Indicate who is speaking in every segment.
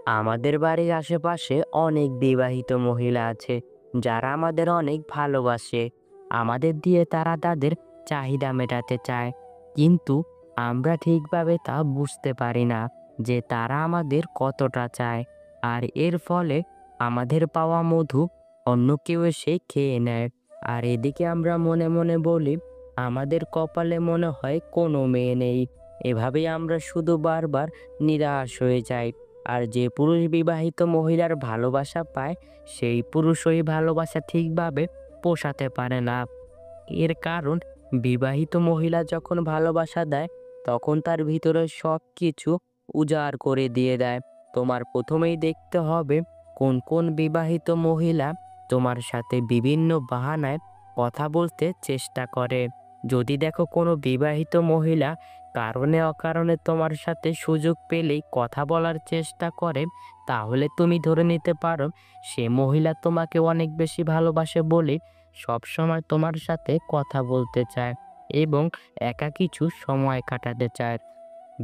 Speaker 1: আমাদের বাড়ির আশেপাশে অনেক বিবাহিত মহিলা আছে যারা আমাদের অনেক ভালোবাসে। আমাদের দিয়ে তারা তাদের চাহিদা মেটাতে চায়, কিন্তু আমরা ঠিকভাবে তা বুঝতে পারি না যে তারা আমাদের কতটা চায়। আর এর ফলে আমাদের পাওয়া মধু অন্য কেউ এসে খেয়ে নেয়। আর এদিকে আমরা মনে মনে বলি আমাদের কপালে মনে হয় কোনো মেয়ে নেই। এভাবেই আমরা শুধু বারবার নিরাশ হয়ে যাই। আর যে পুরুষ বিবাহিত মহিলার ভালোবাসা পায়, সেই পুরুষ ওই ভালোবাসা ঠিকভাবে পোষাতে পারে না। এর কারণ, বিবাহিত মহিলা যখন ভালোবাসা দেয়, তখন তার ভিতরে সবকিছু উজাড় করে দিয়ে দেয়। তোমার প্রথমেই দেখতে হবে কোন কোন বিবাহিত মহিলা তোমার সাথে বিভিন্ন বাহানায় কথা বলতে চেষ্টা করে। যদি দেখো কোনো বিবাহিত মহিলা কারণে অকারণে তোমার সাথে সুযোগ পেলেই কথা বলার চেষ্টা করে, তাহলে তুমি ধরে নিতে পারো সে মহিলা তোমাকে অনেক বেশি ভালোবাসে বলে সবসময় তোমার সাথে কথা বলতে চায় এবং একা কিছু সময় কাটাতে চায়।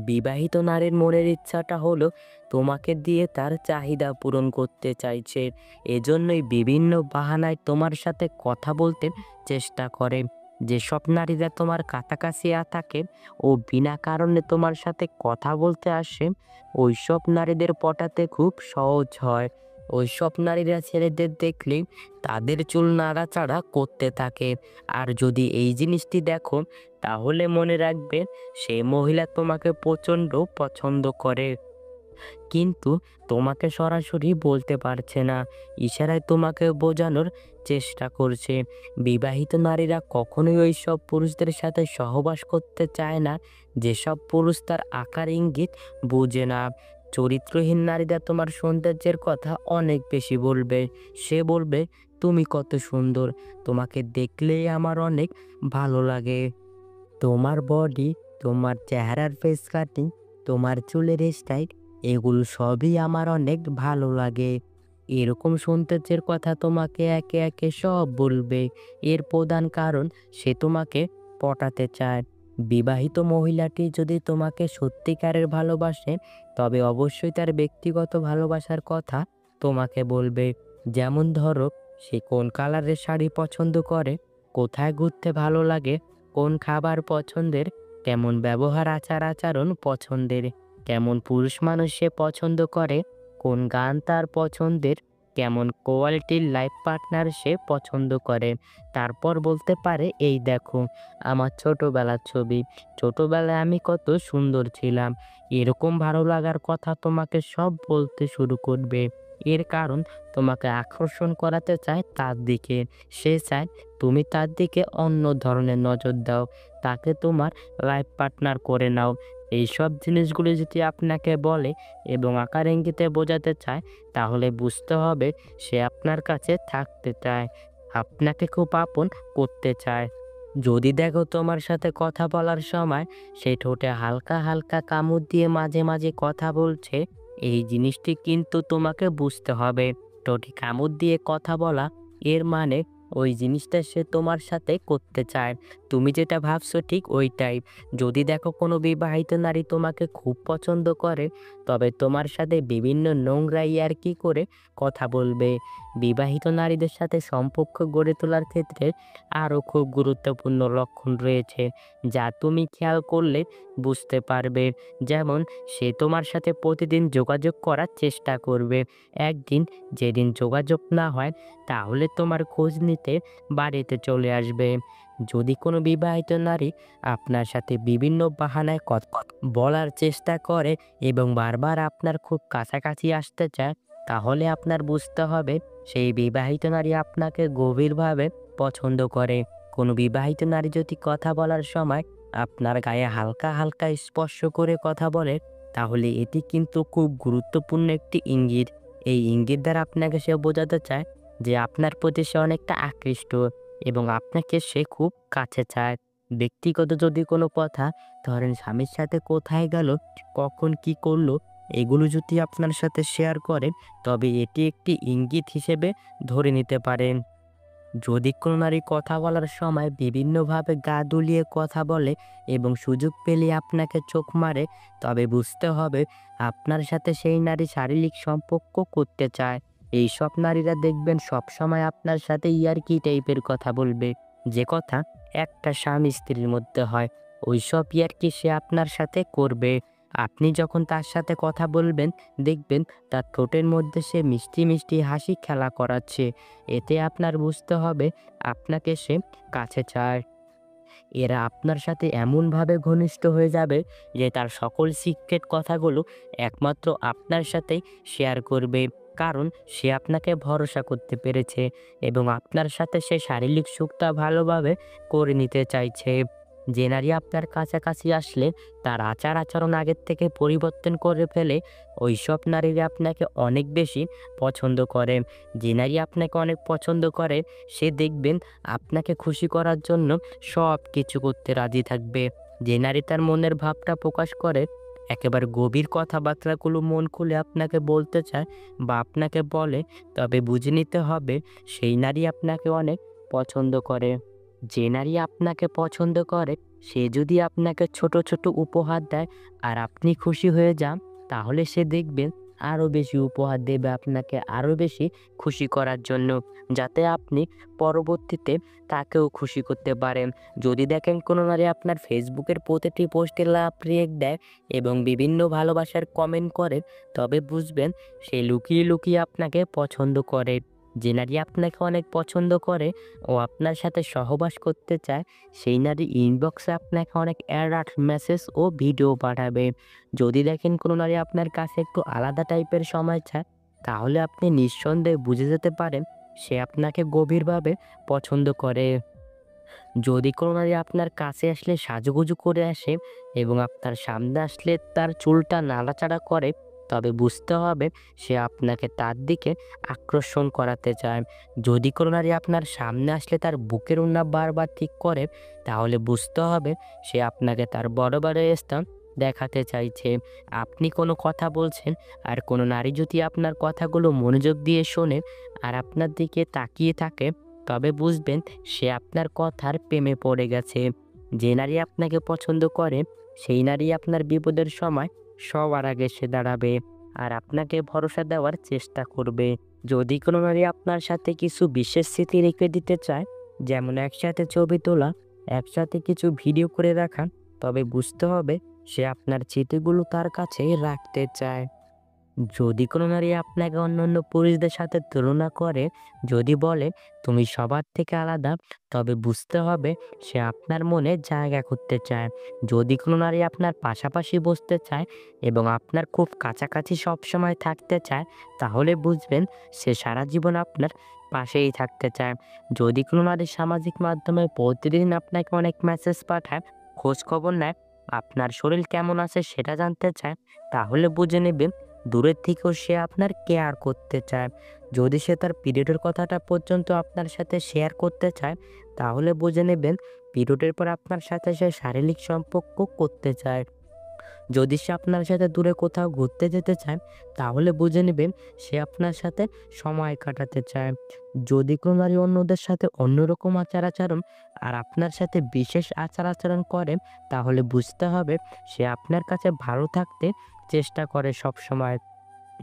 Speaker 1: বিবাহিত নারীর মনের ইচ্ছাটা হলো তোমাকে দিয়ে তার চাহিদা পূরণ করতে চাইছে। এজন্যই বিভিন্ন বাহানায় তোমার সাথে কথা বলতে চেষ্টা করে। যেসব নারীরা তোমার কাছাকাছি থাকে ও বিনা কারণে তোমার সাথে কথা বলতে আসে, ওইসব নারীদের পটাতে খুব সহজ হয়। ওইসব নারীরা ছেলেদের দেখলেই তাদের চুল নাড়াচাড়া করতে থাকে। আর যদি এই জিনিসটি দেখো, তাহলে মনে রাখবে সে মহিলা তোমাকে প্রচণ্ড পছন্দ করে, কিন্তু তোমাকে সরাসরি বলতে পারছে না, ইশারায় তোমাকে বোঝানোর চেষ্টা করছে। বিবাহিত নারীরা কখনোই ওই সব পুরুষদের সাথে সহবাস করতে চায় না যেসব পুরুষ তার আকার ইঙ্গিত বোঝে না। চরিত্রহীন নারীরা তোমার সৌন্দর্যের কথা অনেক বেশি বলবে। সে বলবে, তুমি কত সুন্দর, তোমাকে দেখলেই আমার অনেক ভালো লাগে। তোমার বডি, তোমার চেহারার ফেস কাটিং, তোমার চুলের স্টাইল, এগুলো সবই আমার অনেক ভালো লাগে। এরকম সৌন্দর্যের কথা তোমাকে একে একে সব বলবে। এর প্রধান কারণ, সে তোমাকে পটাতে চায়। বিবাহিত মহিলাটি যদি তোমাকে সত্যিকারের ভালোবাসে, তবে অবশ্যই তার ব্যক্তিগত ভালোবাসার কথা তোমাকে বলবে। যেমন ধরো, সে কোন কালারের শাড়ি পছন্দ করে, কোথায় ঘুরতে ভালো লাগে, কোন খাবার পছন্দের, কেমন ব্যবহার আচার আচরণ পছন্দের, কেমন পুরুষ মানুষ সে পছন্দ করে, কোন গান তার পছন্দের, কেমন কোয়ালিটির লাইফ পার্টনার সে পছন্দ করে। তারপর বলতে পারে, এই দেখো আমার ছোটবেলার ছবি, ছোটবেলায় আমি কত সুন্দর ছিলাম। এরকম ভালো লাগার কথা তোমাকে সব বলতে শুরু করবে। এর কারণ, তোমাকে আকর্ষণ করাতে চায় তার দিকে। সে চায় তুমি তার দিকে অন্য ধরনের নজর দাও, তাকে তোমার লাইফ পার্টনার করে নাও। এইসব জিনিসগুলো যদি আপনাকে বলে এবং আকার ইঙ্গিতে বোঝাতে চায়, তাহলে বুঝতে হবে সে আপনার কাছে থাকতে চায়, আপনাকে খুব আপন করতে চায়। যদি দেখো তোমার সাথে কথা বলার সময় সে ঠোঁটে হালকা হালকা কামড় দিয়ে মাঝে মাঝে কথা বলছে, এই জিনিসটি কিন্তু তোমাকে বুঝতে হবে। ঠোঁটে কামড় দিয়ে কথা বলা, এর মানে ওই জিনিসটা সে তোমার সাথে করতে চায়। তুমি যেটা ভাবছো ঠিক ওইটাই। যদি দেখো কোনো বিবাহিত নারী তোমাকে খুব পছন্দ করে, তবে তোমার সাথে বিভিন্ন নোংরা ইয়ার্কি করে কথা বলবে। বিবাহিত নারীদের সাথে সম্পর্ক গড়ে তোলার ক্ষেত্রে আরও খুব গুরুত্বপূর্ণ লক্ষণ রয়েছে, যা তুমি খেয়াল করলে বুঝতে পারবে। যেমন, সে তোমার সাথে প্রতিদিন যোগাযোগ করার চেষ্টা করবে। একদিন যেদিন যোগাযোগ না হয়, তাহলে তোমার খোঁজ নিতে বাড়িতে চলে আসবে। যদি কোনো বিবাহিত নারী আপনার সাথে বিভিন্ন বাহানায় কথা বলার চেষ্টা করে এবং বারবার আপনার খুব কাছাকাছি আসতে চায়, তাহলে আপনার বুঝতে হবে সেই বিবাহিত নারী আপনাকে গভীরভাবে পছন্দ করে। কোনো বিবাহিত নারী যদি কথা বলার সময় আপনার গায়ে হালকা হালকা স্পর্শ করে কথা বলে, তাহলে এটি কিন্তু খুব গুরুত্বপূর্ণ একটি ইঙ্গিত। এই ইঙ্গিত দ্বারা আপনাকে সে বোঝাতে চায় যে আপনার প্রতি সে অনেকটা আকৃষ্ট এবং আপনাকে সে খুব কাছে চায়। ব্যক্তিগত যদি কোনো কথা, ধরেন স্বামীর সাথে কোথায় গেল, কখন কি করলো, এগুলো যদি আপনার সাথে শেয়ার করে, তবে এটি একটি ইঙ্গিত হিসেবে ধরে নিতে পারেন। যদি কোনো নারী কথা বলার সময় বিভিন্নভাবে গা দুলিয়ে কথা বলে এবং সুযোগ পেলে আপনাকে চোখ মারে, তবে বুঝতে হবে আপনার সাথে সেই নারী শারীরিক সম্পর্ক করতে চায়। এইসব নারীরা দেখবেন সবসময় আপনার সাথে ইয়ার্কি টাইপের কথা বলবে, যে কথা একটা স্বামী স্ত্রীর মধ্যে হয়। ওইসব ইয়ার্কি সে আপনার সাথে করবে। আপনি যখন তার সাথে কথা বলবেন, দেখবেন তার ঠোঁটের মধ্যে সে মিষ্টি মিষ্টি হাসি খেলা করাচ্ছে। এতে আপনার বুঝতে হবে আপনাকে সে কাছে চায়। এরা আপনার সাথে এমনভাবে ঘনিষ্ঠ হয়ে যাবে যে তার সকল সিক্রেট কথাগুলো একমাত্র আপনার সাথেই শেয়ার করবে। কারণ সে আপনাকে ভরসা করতে পেরেছে এবং আপনার সাথে সে শারীরিক সুখটা ভালোভাবে করে নিতে চাইছে। যে নারী আপনার কাছাকাছি আসলে তার আচার আচরণ আগের থেকে পরিবর্তন করে ফেলে, ওইসব নারীরা আপনাকে অনেক বেশি পছন্দ করে। যে নারী আপনাকে অনেক পছন্দ করে, সে দেখবেন আপনাকে খুশি করার জন্য সব কিছু করতে রাজি থাকবে। যে নারী তার মনের ভাবটা প্রকাশ করে, একেবারে গভীর কথাবার্তাগুলো মন খুলে আপনাকে বলতে চায় বা আপনাকে বলে, তবে বুঝে নিতে হবে সেই নারী আপনাকে অনেক পছন্দ করে। যে নারী আপনাকে পছন্দ করে, সে যদি আপনাকে ছোট ছোট উপহার দেয় আর আপনি খুশি হয়ে যান, তাহলে সে দেখবেন আরও বেশি উপহার দেবে আপনাকে আরও বেশি খুশি করার জন্য, যাতে আপনি পরবর্তীতে তাকেও খুশি করতে পারেন। যদি দেখেন কোনো নারী আপনার ফেসবুকের প্রতিটি পোস্টে লাভ রিয়েক্ট দেয় এবং বিভিন্ন ভালোবাসার কমেন্ট করে, তবে বুঝবেন সে লুকিয়ে লুকিয়ে আপনাকে পছন্দ করে। যে নারী আপনাকে অনেক পছন্দ করে ও আপনার সাথে সহবাস করতে চায়, সেই নারী ইনবক্সে আপনাকে অনেক অ্যাডাল্ট মেসেজ ও ভিডিও পাঠাবে। যদি দেখেন কোনো নারী আপনার কাছে একটু আলাদা টাইপের সময় চায়, তাহলে আপনি নিঃসন্দেহে বুঝে যেতে পারেন সে আপনাকে গভীরভাবে পছন্দ করে। যদি কোনো নারী আপনার কাছে আসলে সাজুগুজু করে আসে এবং আপনার সামনে আসলে তার চুলটা নাড়াচাড়া করে, তবে বুঝতে হবে সে আপনাকে তার দিকে আকর্ষণ করাতে চায়। যদি কোনো নারী আপনার সামনে আসলে তার বুকের ওড়না বারবার ঠিক করে, তাহলে বুঝতে হবে সে আপনাকে তার বড় বড় স্থান দেখাতে চাইছে। আপনি কোনো কথা বলছেন আর কোনো নারী যদি আপনার কথাগুলো মনোযোগ দিয়ে শোনে আর আপনার দিকে তাকিয়ে থাকে, তবে বুঝবেন সে আপনার কথার প্রেমে পড়ে গেছে। যে নারী আপনাকে পছন্দ করে, সেই নারী আপনার বিপদের সময় সবার আগে এসে দাঁড়াবে আর আপনাকে ভরসা দেওয়ার চেষ্টা করবে। যদি কোনো নারী আপনার সাথে কিছু বিশেষ স্মৃতি রেখে দিতে চায়, যেমন একসাথে ছবি তোলা, একসাথে কিছু ভিডিও করে রাখা, তবে বুঝতে হবে সে আপনার স্মৃতিগুলো তার কাছে রাখতে চায়। যদি কোনো নারী আপনাকে অন্যান্য পুরুষদের সাথে তুলনা করে, যদি বলে তুমি সবার থেকে আলাদা, তবে বুঝতে হবে সে আপনার মনে জায়গা করতে চায়। যদি কোনো নারী আপনার পাশাপাশি বসতে চায় এবং আপনার খুব কাছাকাছি সবসময় থাকতে চায়, তাহলে বুঝবেন সে সারা জীবন আপনার পাশেই থাকতে চায়। যদি কোনো নারী সামাজিক মাধ্যমে প্রতিদিন আপনাকে অনেক মেসেজ পাঠায়, খোঁজ খবর নেয়, আপনার শরীর কেমন আছে সেটা জানতে চায়, তাহলে বুঝে নেবেন দূরের থেকেও সে আপনার কেয়ার করতে চায়। যদি সে তার পিরিয়ডের কথাটা পর্যন্ত আপনার সাথে শেয়ার করতে চায়, তাহলে বুঝে নেবেন পিরিয়ডের পর আপনার সাথে সে শারীরিক সম্পর্ক করতে চায়। যদি সে আপনার সাথে দূরে কোথাও ঘুরতে যেতে চায়, তাহলে বুঝে নেবেন সে আপনার সাথে সময় কাটাতে চায়। যদি কোনো নারী অন্যদের সাথে অন্যরকম আচার-আচরণ আর আপনার সাথে বিশেষ আচার-আচরণ করে, তাহলে বুঝতে হবে সে আপনার কাছে ভালো থাকতে চেষ্টা করে সবসময়।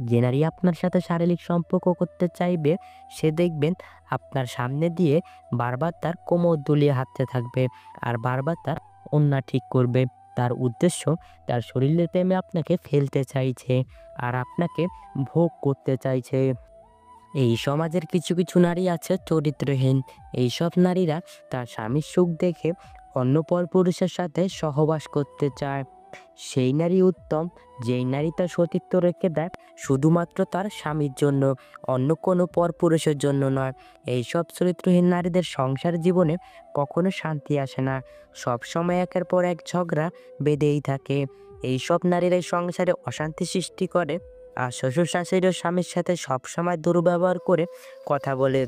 Speaker 1: যে নারী আপনার সাথে শারীরিক সম্পর্ক করতে চাইবে, সে দেখবেন আপনার সামনে দিয়ে বারবার তার কোমর দুলিয়ে হাঁটতে থাকবে আর বারবার তার ওড়না ঠিক করবে। তার উদ্দেশ্য তার শরীরের প্রেমে আপনাকে ফেলতে চাইছে আর আপনাকে ভোগ করতে চাইছে। এই সমাজের কিছু কিছু নারী আছে চরিত্রহীন। এইসব নারীরা তার স্বামীর সুখ দেখে অন্য পরপুরুষের সাথে সহবাস করতে চায়। সেই নারী উত্তম, যেই নারী তার সতীত্ব রেখে দেয় শুধুমাত্র তার স্বামীর জন্য, অন্য কোনো পরপুরুষের জন্য নয়। এইসব চরিত্রহীন নারীদের সংসার জীবনে কখনো শান্তি আসে না, সবসময় একের পর এক ঝগড়া বেঁধেই থাকে। এইসব নারীরা সংসারে অশান্তি সৃষ্টি করে আর শ্বশুর শাশুড়ি ও স্বামীর সাথে সবসময় দুর্ব্যবহার করে কথা বলে।